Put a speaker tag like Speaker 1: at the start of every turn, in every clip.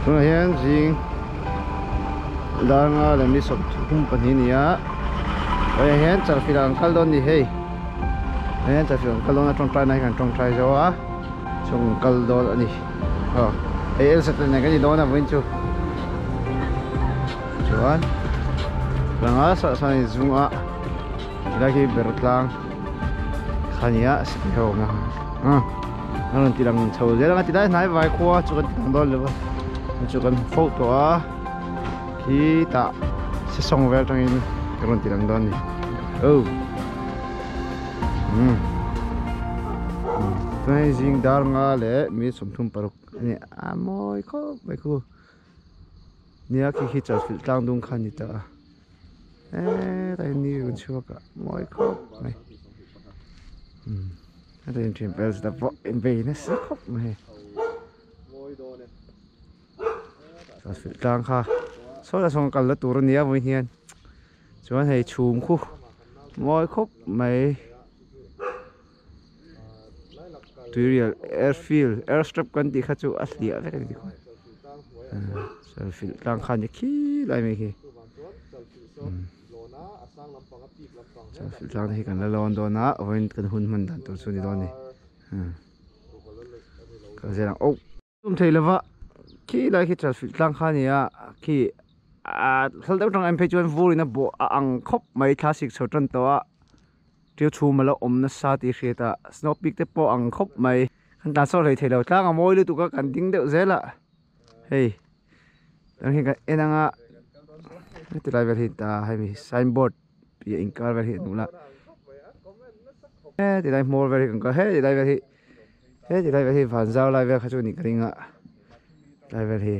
Speaker 1: Tuna hian jing danga le mi som thum pani nia oi hian charfilang kaldon ni hei hian charfilang kaldon atong trai nai kan tong trai zawa chung kaldon ani ha el set ne kan ni dona win chu chuan langa sa sa ni zunga lagi bertlang khania sikho nga nang tilang chau jela ti dai nai vai kho chu kan dol le chu kan photo a kita sesong vel tang in karon tilang don ni oh amazing dar nga le mi somthum paruk ani amoi kho bai khu nia ki hi char fil tang dung khan ni ta tai ni un chuka moi kho mai ada in trim bells da vo in venus kho mai char fil tang kha so la song kal la tur nia voi hian chuan hei chhum khu moi khop mai tutorial airfield airstrip kan ti kha chu asli a vek ni ko char fil tang khan ni khi lai me hi char fil tang hi kan la lon do na oin kan hun man dan tur chu ni do ni ka zera o tum thei lawa khi lai khi char fil tang khan ni a khi thal deuh tang MP chuan vurina bo ang khop mai classic chhotan to a tiu chhumala omna sa ti hriata snow peak te po ang khop mai kan ta so lei thelo tlang a moi lu tu ka kan ding deuh zela hei tang hi ka enanga ti lai ver hi ta hai mi signboard pi inkar ver hi nula ti lai more ver hi kan ka ti lai ver hi van zau lai ver kha chu ni kringa lai ver hi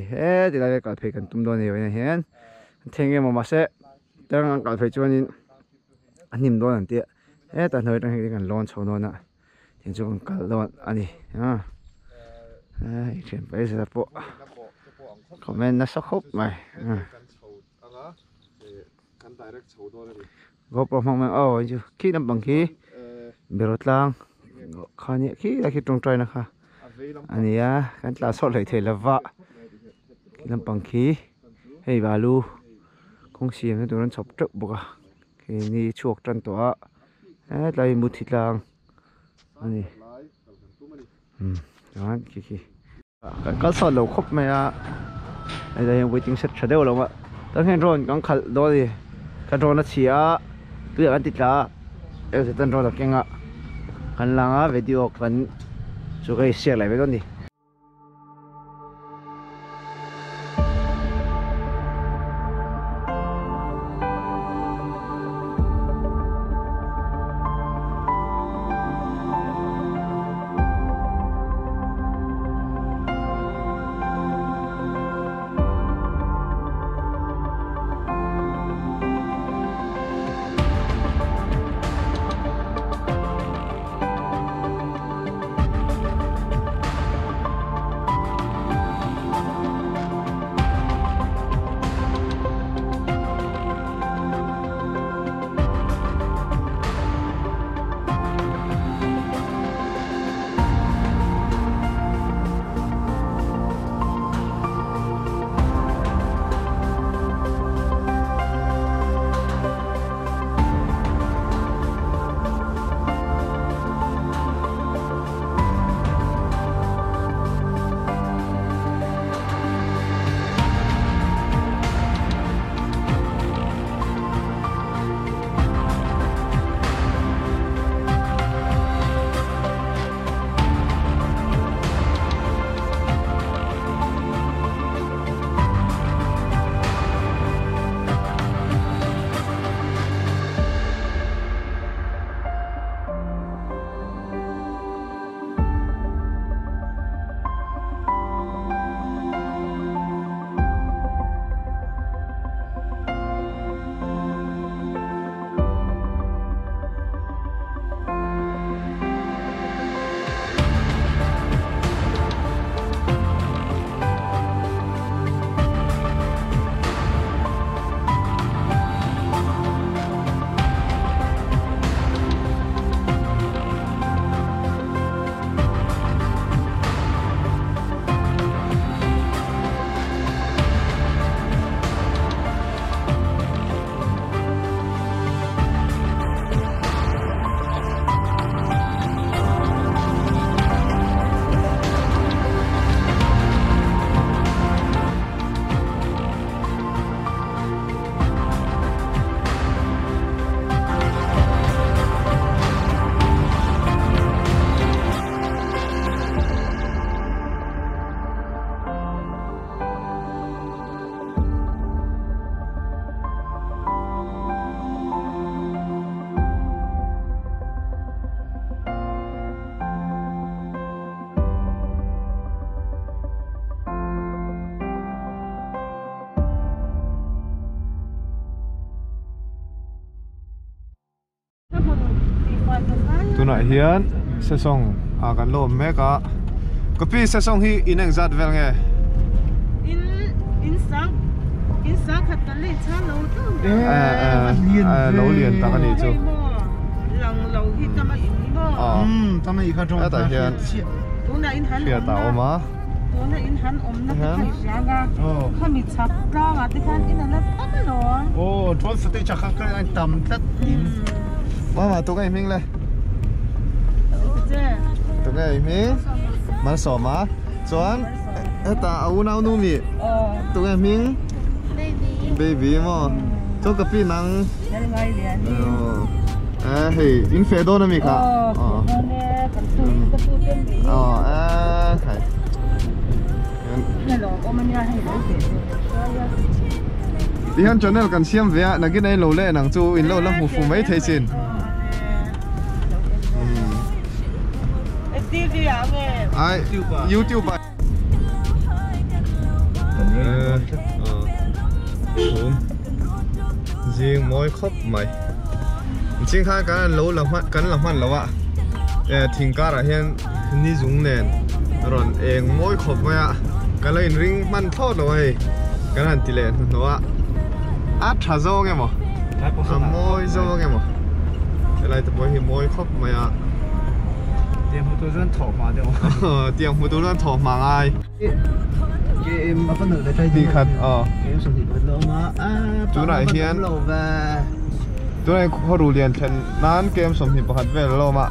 Speaker 1: ti lai ver ka phe kan tum do ni we hian thenge ma se tang ang kal phe chuan in anim do an ti ta noi tang hi kan lon chho no na thing chu kan kal lon ani ai chen pai sa po comment na sa khop mai kan direct chho do ni go pro mang mang oh ju khi nam bang khi berotlang khani khi la khi tong trai na kha ania kan tla so lei thei lawa khi nam bang khi hei balu kong siam na duran chop tuk boka khi ni chuak tan to a lai mu thitlang ani chuan khi kan kal so lo khop mai a ai dai waiting set thadeu lo ma tang hen ron kang khal do di kan ron a chia tu ya kan ti tla e se tan ron da kenga kan langa video kan chu kai share lai ve don ni
Speaker 2: tunai hian sesong a kan lo meka kopi sesong hi ineng zat vel nge
Speaker 3: in sang khat kan le cha lo tu
Speaker 2: lo lian ta kan ni chu
Speaker 3: lang lo hi tama in mo
Speaker 1: tama i kha trong
Speaker 2: ta hian
Speaker 3: tu na in han
Speaker 2: khia ta oma
Speaker 3: tu na in han na khai sanga khami chap ra nga te khan in na tam lo
Speaker 1: thon sate cha kha kan tam tat in
Speaker 2: mà tụi em mình lên
Speaker 3: je
Speaker 2: tụi em mình mà sổ má choan ta au nau nu mi tụi em mình baby mà cho cái pin năng
Speaker 3: ngai lian
Speaker 2: hey in fe do na mi kha
Speaker 3: kan tu ka tu ten ni
Speaker 2: thầy
Speaker 3: ne lo o man ya hai lo
Speaker 2: đi han channel kan siam ve na cái này lâu lệ nang chu in lâu lắm phụ phụ mấy thầy xin
Speaker 3: TV nghe
Speaker 2: ai YouTube riêng mỗi khóc mày chính khai cái lâu làm hoan lâu ạ thình cả là hiện ni dùng nền rồi em mỗi khóc mày ạ cái này ring man thốt rồi cái này tỷ lệ nó ạ thà dâu nghe mà mỗi dâu nghe mà cái này tập với mỗi khóc mày ạ
Speaker 1: tiệm hủ tôi rất thọ mà đâu
Speaker 2: tiệm hủ tôi rất thọ mà ai
Speaker 1: em mà phân nửa đây
Speaker 2: đi khát
Speaker 1: em sử dụng lâu mà
Speaker 2: chú này hiền
Speaker 1: lâu về
Speaker 2: chú này họ rủ liền then nán kem sầm thì bắt về lâu mà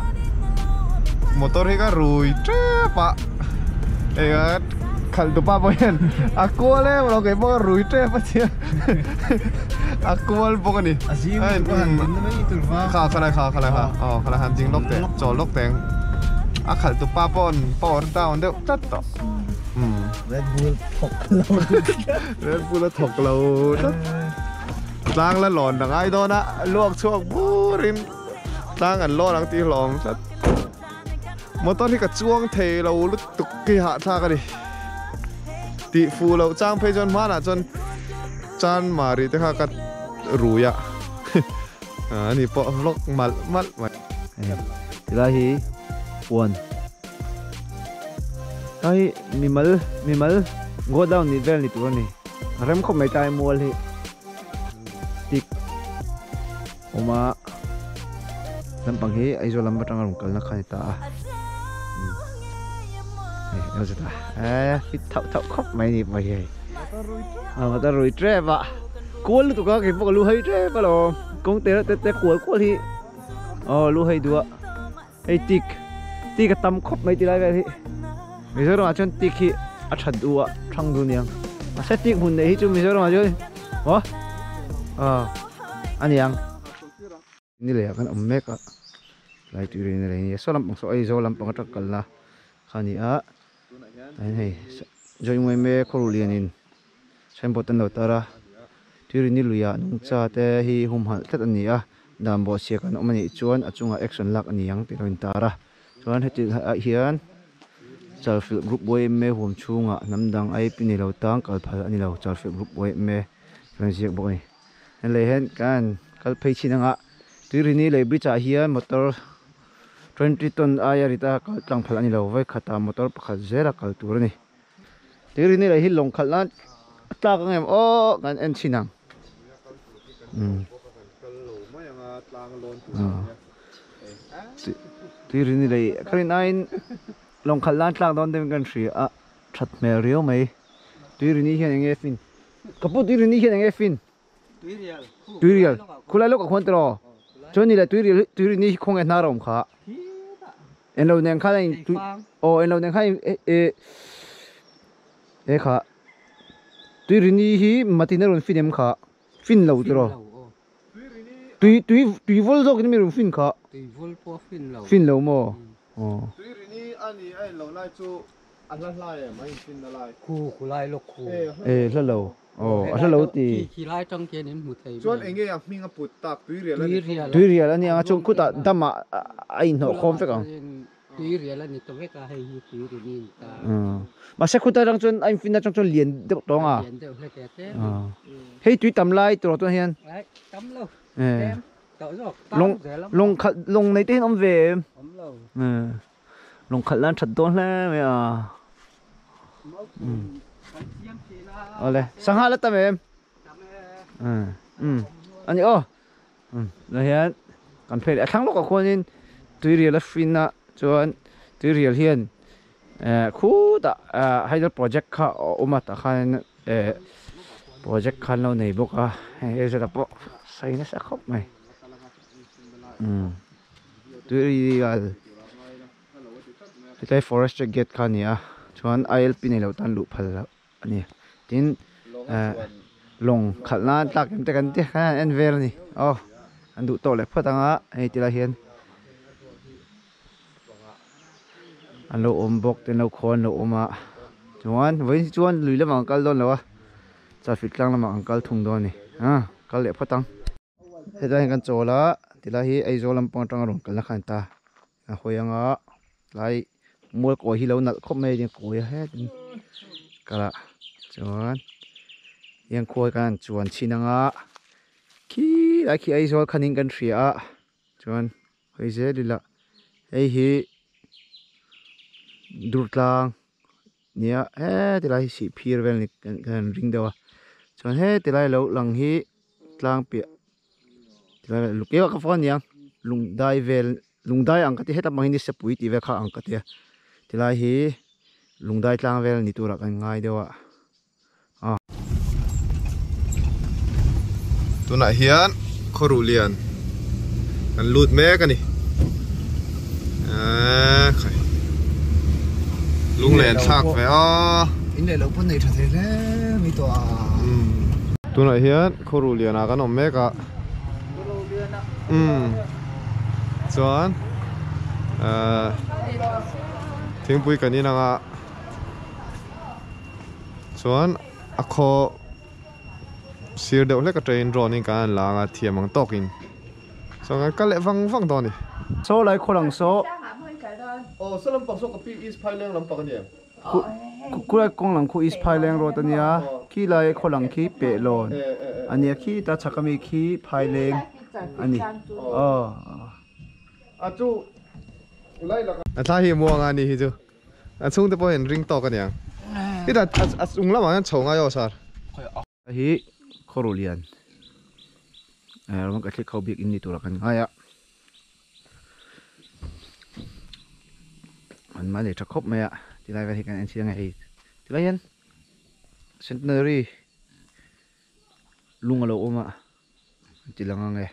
Speaker 2: motor hi ka rui tre pa cái khal tu pa boyen aku le lo ke bo rui tre pa tia aku al bo ni
Speaker 1: azim kan mai turwa
Speaker 2: kha khala han jing lok te chol lok teng a khal tu pa pon down de tat to
Speaker 1: Red Bull thọc lâu
Speaker 2: Red Bull là thọc lâu đang là lòn đằng ai đó na luộc chuộc bú rin đang ăn lo đang tí lòng rất một tao thì cả chuông thề lâu lúc tục kỳ hạ tha cái đi tị phù lâu trang phê chân má là chân chan mà đi tới cái rùi ạ nị bỏ lóc mặt
Speaker 1: thì là hi buồn ai mi mal go down ni vel ni tu ni ram kho mai tai mol hi tik oma lam pang hi ai zo lam batang rum kal na khai ta ai zo ta fit thau khop mai ni mai hi mà ta rui tre ba cuốn tụi có cái bộ lu hay tre ba lo công tế cuốn hi lu hay đua ai tik cái tâm khop mai ti lai vậy Mizoram acan tiki acad dua trang dunia. Masa tik bunda itu Mizoram aja. Wah, ani yang ini lah kan mereka. Lai tu ini lah ini. Soalan pang soal soalan pang tak kalah. Kani ini join me korulianin. Saya botan lautara. Tu ini luya nungca teh hi humhal tet ani dalam bosia kan omani cuan acunga action lak ani yang tirintara. Cuan heti hian Charfield Group Boy me hom chunga namdang ai pini lo tang kal phal ani lo Charfield Group Boy me fransiak boy en le hen kan kal phei chinanga tirini le bri cha hian motor 20 ton aya rita kal tang phal ani lo vai khata motor pakhat zera kal tur ni tirini le hi long khal na ta ka ngem o kan en chinang tirini le karin ain long khal lan tlang don dem kan thri a that me rio mai tirini hian enge fin kapu tirini hian enge fin tuirial khulai lo ka khon tro choni la tuirini khong en narom kha en lo neng kha lai en lo neng kha e kha tuirini hi matinaron finem kha fin lo tro tui vol zo kin mi rum fin kha fin lo mo
Speaker 2: ani ai lo lai chu an la lai mai tin la lai
Speaker 4: khu lai lo khu
Speaker 1: la lo la lo ti
Speaker 4: ki lai trong kia nem mu thei
Speaker 2: chuan enge yang minga put tak
Speaker 1: tui rial ani anga chung khuta dama ai no khom fe ka
Speaker 4: tui rial ani to ve ka hei tui ri ni ta
Speaker 1: ma se khuta rang chun ai fin na chang chun lien de tong a
Speaker 4: lien de he ke te
Speaker 1: hei tui tam lai to to hian
Speaker 4: ai tam lo tạo rồi
Speaker 1: lùng này tên ông về em
Speaker 4: ấm lâu
Speaker 1: lùng khẩn lan thật tốt lắm mày à đây sang hai lớp tâm em anh nhớ rồi hiện còn phải để thắng lúc có con nên tuy riêng là fin na cho tuy riêng hiện khu ta hay là project khác mà ta khai project khác lâu này bốc à hay là bộ xây nó sẽ khóc mày tuy riêng cái forest gate khác nhá cho anh ILP này lâu tan lụp phải anh nhỉ tin long khẩn lan tak em tekan te khan en ver ni an du to le phatanga ei tila hian an lo om bok ten lo khon lo oma chuan với chuan lui lam angkal don lo cha fit tlang lam angkal thung don ni kal le phatang heta kan chola tila hi ei zo lam pang tang ron kal na khan ta hoyanga lai mol ko hi lo nal khop mai din ko he kala chuan yang khoi kan chuan chinanga khi ai zol khaning kan thria chuan hoi je lila ei hi durtlang nia tilai si phir vel ni kan ring dewa chuan tilai lo lang hi tlang pi tilai lukewa ka phone yang lungdai ang kati heta mangini se pui ti ve kha ang kati tilai hi lungdai tlang vel ni tura kan ngai dewa
Speaker 2: tuna hian khorulian an lut me ka ni khai lung len thak ve
Speaker 1: in le lo pon nei tha the le mi to
Speaker 2: tuna hian khorulian a kan om me ka chuan thingpui kan in anga chuan a kho sir deuh hlek a train ron in kan langa thiam ang tokin so kan le wang don ni
Speaker 1: so lai kholang so
Speaker 2: so lam pak so ka pi is phailang lam pak ni
Speaker 1: ku lai kong lang khu is phailang ro tania ki lai kholang ki pe lon ania ki ta chakami ki phailang ani
Speaker 2: a chu lai la a tha hi muang ani hi chu a chung te po hen ring to ka niang ida a chung lama an chonga yo sar
Speaker 1: hi khorulian rom ka thik khobik in ni tura kan ngaya an ma le tha khop maya tilai ka hi kan an siang ai tilai yan centenary lungalo oma tilanga nge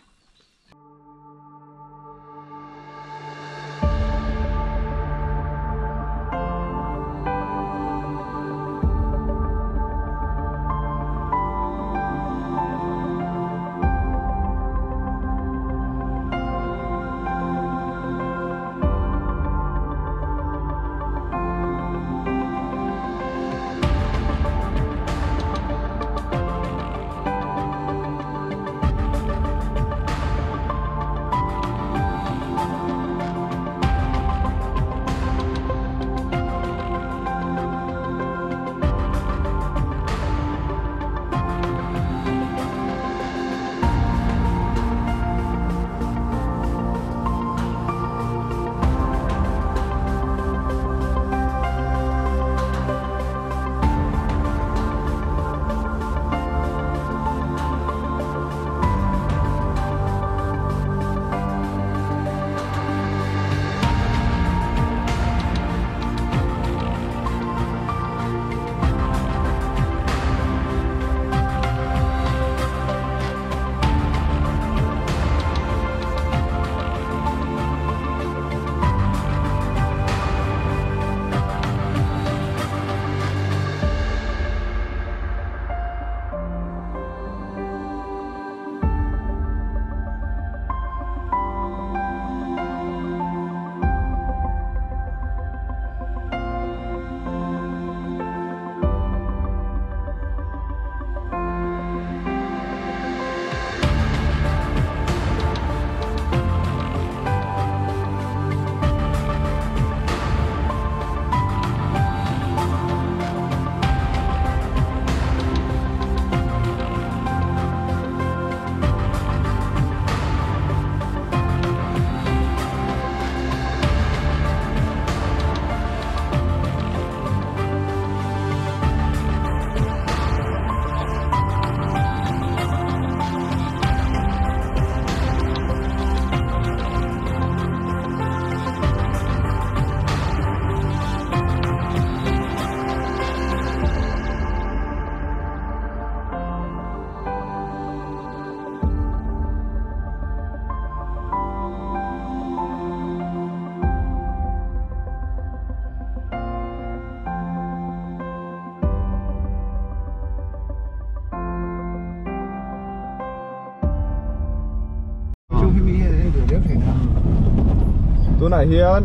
Speaker 2: ตัวไหนเฮียน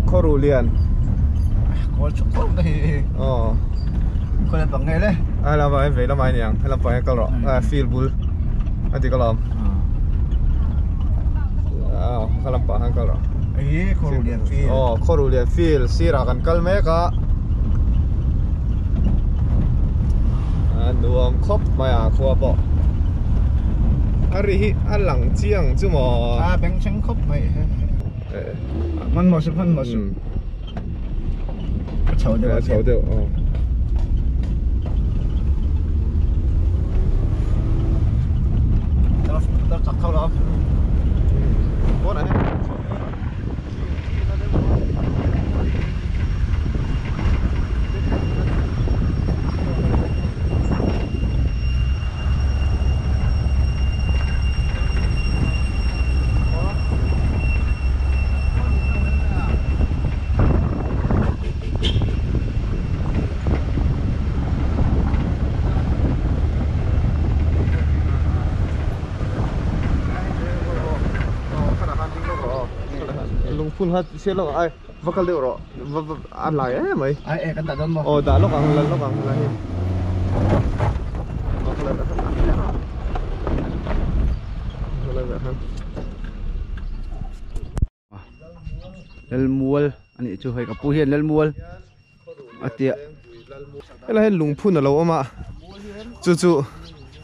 Speaker 2: โครูเรียน
Speaker 1: còn chụp không thì
Speaker 2: อ๋อ
Speaker 1: còn là bằng nghề đấy
Speaker 2: ไอ้เราไปเวลาไม่เนี่ยให้เราไปก็รอฟิลบุลอันที่ก็รออ้าวข้าลำปางก็รอ
Speaker 1: ấy còn liền phi
Speaker 2: อ๋อโครูเรียนฟิลซีรากันกัลเมกะรวมครบมาอ่ะครัวบ่อันนี้อันหลังเจียงจุ่มอ๋อ
Speaker 1: bánh trắng khóc màyมันหมดสิมันหมดสิเฉาเดียว
Speaker 2: เฉาเดียวอ๋อ
Speaker 1: tao chặtเข้าแล้ว
Speaker 2: โอ้ไหนลุงพูดฮัทเชื่อแล้วไอ้วักกันเดียวหรออะไรเอ๊ะไหม
Speaker 1: ai kan tak don mo
Speaker 2: โอ้ด่าลูกอังเลยลูกอังเลย
Speaker 1: lel mual ani chu hoi ka pu hian lel mual atia
Speaker 2: แล้วให้ลุงพูดเราเอามาจู่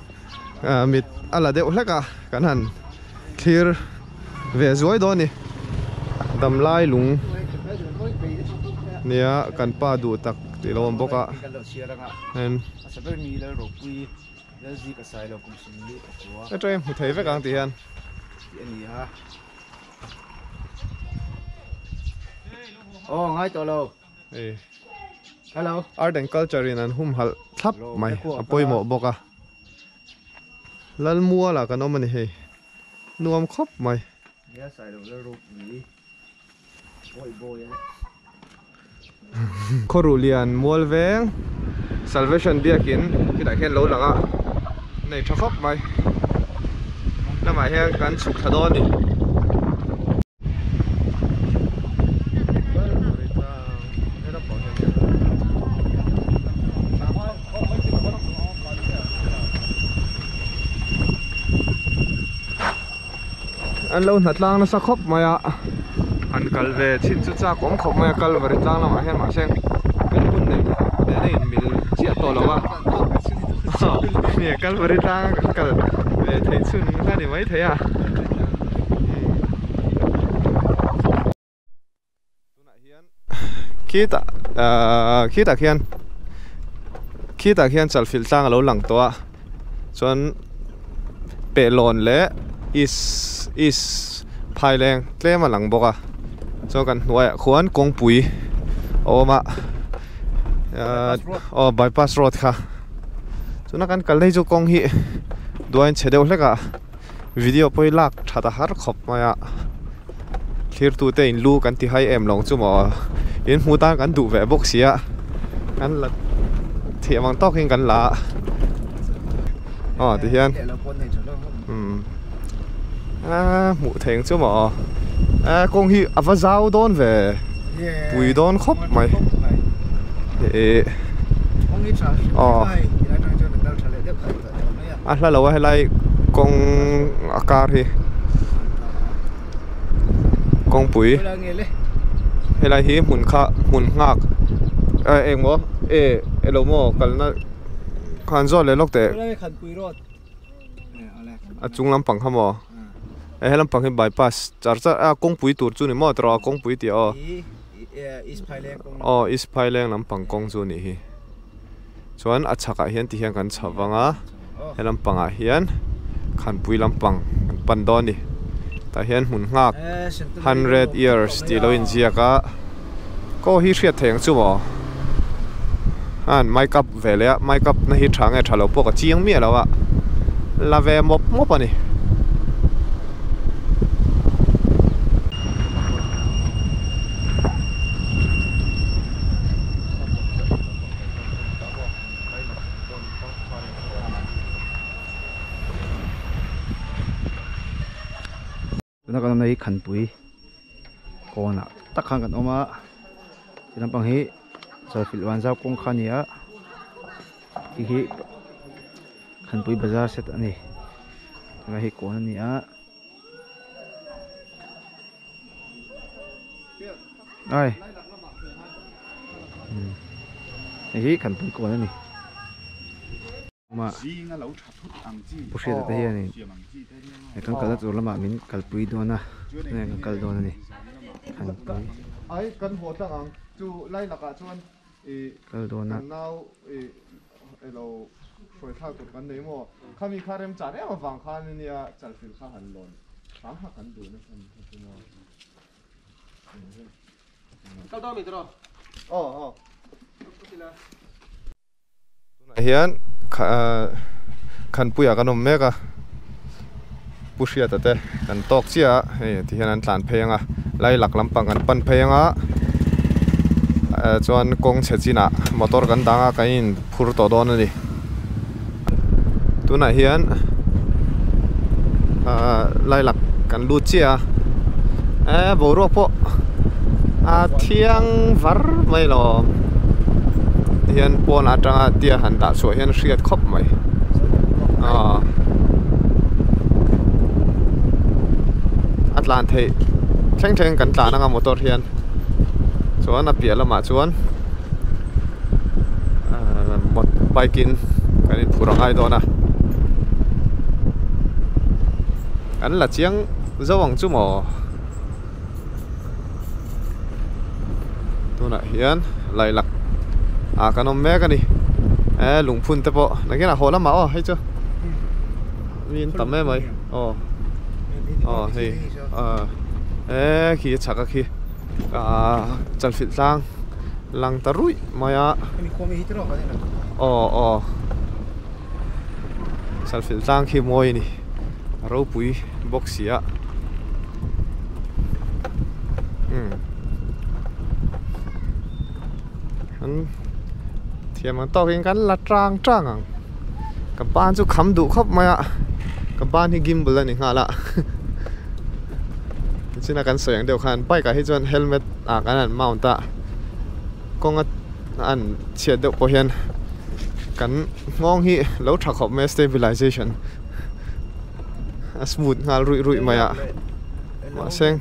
Speaker 2: ๆมิดอะไรเดี๋ยวเล็กอ่ะกันหันคลีร์เวสวยโดนนี่ดำไล่ลุงเนี่ยกันป้าดูตักตีเราบอกอ่ะ
Speaker 1: kan lo sia ranga
Speaker 2: เห็น
Speaker 1: saber mi lel ro pui lel zi ka sai lo kum sim ni ko
Speaker 2: ไอ้เจ้าหุ่นเทยไปกลางตีฮัน
Speaker 1: ani ha oh ngai to lo
Speaker 2: เอ้
Speaker 1: hello
Speaker 2: Art and Culture นั้นหุ่มหัลทับไหมปอยหมอบอกอ่ะลัลมัวล่ะกันน้องมันเฮ้นวมครบไหม
Speaker 1: ya sai lo lel ro pui boy boy
Speaker 2: โครูเลียนมัวเวง Salvation เดียกินที่ไหนเห็นรู้หลังอ่ะในทับครบไหมแล้วหมายถึงการสุขทดอนนี่อันเราหนัดล่างนะสักครบไหมอ่ะอันกัลเวชินจุจ้าของขบไหมกัลเวริตล่างนะหมายถึงมาเช่นเป็นคนหนึ่งแต่ได้ยินมิลเจียตัวแล้วว่าเนี่ยกัลเวริตล่างกัลเวทไทยชุนท่านนี่ไว้เทียขี้ตาเขียนจัลฟิลตั้งเราหลังตัวส่วนเปลอนและis ภายแรงเล่มาหลังบอกอ่ะส่วนกันหน่วยขวานกงปุ๋ยโอ้มาbypass road ค่ะส่วนนั้นกันเลยจุกงฮีด้วยเฉดเดียวเล็กอ่ะวิดีโอไปลากถ้าตาหาขบมาอ่ะคลีร์ตัวเต็นลูกันที่ให้ลงจุ่มอ่ะยินหูตากันดูแหวบกเสียกันละเทียมังตอกเองกันละที่เฮียนหมูเถงจุ่มอ่ะกงฮีอัฟซาวโดนเวปุ๋ยโดนครบไหมแล้วเราให้ไล่กงอากาศที่กงปุ๋ยให้ไล่ที่หุ่นงักเองบ่เราโม่กันนะขันจอดเลยลูกแต่จุงลำปังขโมยให้ลำปังให้บายพาสจัดกงปุ๋ยตัวจุนี่มอตรอกงปุ๋ยเดียวอิสไพแรงลำปังกงจุนี่ส่วนอัจฉริยะที่เฮียนกันชาวงาให้ลำปังเฮียนขันปุ๋ยลำปังปันดอนนี่แต่เฮียนหุ่นงัก100 years ที่เราอินเดียก็ฮิเชียเถียงจู่บ่ไม่กับเวลาไม่กับนั่นฮิตทางถ้าเราพวกจียงเมียแล้วอะลาเวมบปะนี่
Speaker 1: แล้วก็ในขันปุ๋ยก kona takhan kan oma sinam pang hi salfil wan zau kong khania hi khanpui bazar set ani nga hi kona ni a ai hi khanpui kona ni ma pushi ta hi ani kan kala chu lama min kalpui dona ne kan kal dona ni khanpui
Speaker 2: ai kan ho tang ang chu lai laka chuan
Speaker 1: kal dona
Speaker 2: now elo soi thak tu kan nei mo khami kharem cha ne awang khan ni ya chalfil kha han lon ha ha kan du na kan mo
Speaker 4: Kau tahu mitro.
Speaker 2: hian khan puya kan om meka pushia tate kan tok chia ti hian an tlan phenga lai lak lampang kan pan phenga chuan kong chhechina motor kan danga kain phur to don ani tuna hian lai lak kan lu chia boru po thiang var mai lo hian pon atanga tia han da so hian hriat khop mai atlan thei theng kan tla nanga motor hian chuan a pia lama chuan bikin kan in phurangai dona kan la chiang zawang chu mo tuna hian lai lak kanom mek ani lungphun te po nakina hola ma hei chu min tam me mai hei khi chaka khi chalfil tlang lang tarui maya chalfil tlang khi moi ni ro pui boxia thiam ang talking kan la trang ang kapan chu kham du khop maya kapan hi gimbal ani ngala china kan soyang deu khan pai ka hi chuan helmet kan an mount ta konga an chia deu po hian kan ngong hi lo thak khop me stabilization smooth ngal rui maya ma seng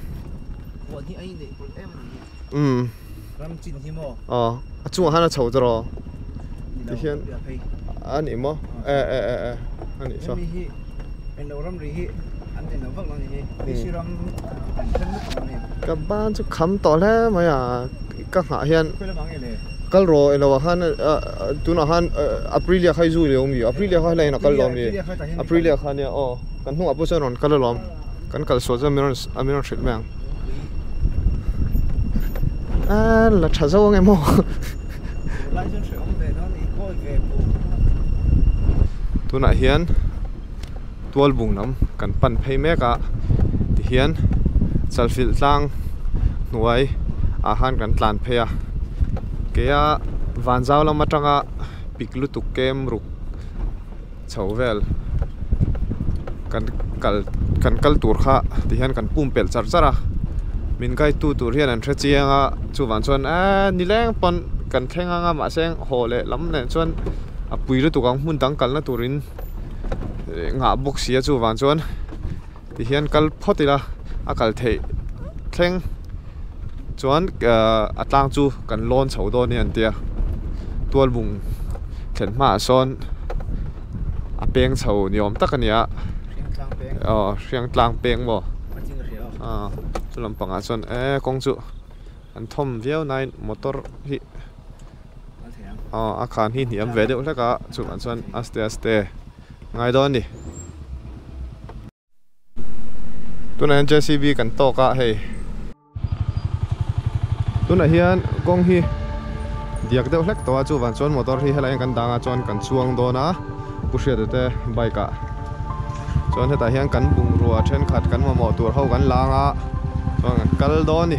Speaker 1: ram chin hi mo
Speaker 2: chu hana chho dro ti hian ani mo ani so
Speaker 1: hi en ram ri hi an den vak lan hi ni siram an than lu ni
Speaker 2: ka ban chu kham to le maya ka nga hian
Speaker 1: khoi la mang ele
Speaker 2: kal ro elo han tuna han aprilia khai zu leom mi aprilia khai lain kal lom ni aprilia khan ya kan hu apo charon kal lom kan kal so ja miron thrit mang la tha zo nge mo tuna hian tual bung nam kan pan phei meka ti hian chalfil tlang nuai han kan tlan pheya keya wanzau lama tanga piklu tu kem ruk chhovel kan kal tur kha ti hian kan pum pel chara min kai tu tur hian an threchianga chu wan chuan ni leng pon kan thenga nga ma seng hole lam ne chuan a puiru tu kang mun dang kal na turin nga box sia chu wan chuan ti hian kal photila a kal thei thleng chuan atlang chu kan lon chho do ni an tia tual bung thlen ma son a peng chho niom takania riang tlang peng mo lampanga chuan kong chu an thom viau nai motor hi a khan hi niam ve deuh hleka chu an chuan aste ngai don ni tuna JCB kan to ka hei tuna hian kong hi diak deuh hlek to chu wan chuan motor hi helai kan danga chuan kan chuang dona pushia te bike a chuan heta hian kan bung ruwa then khat kan mo tur ho kan langa chuan kal don ni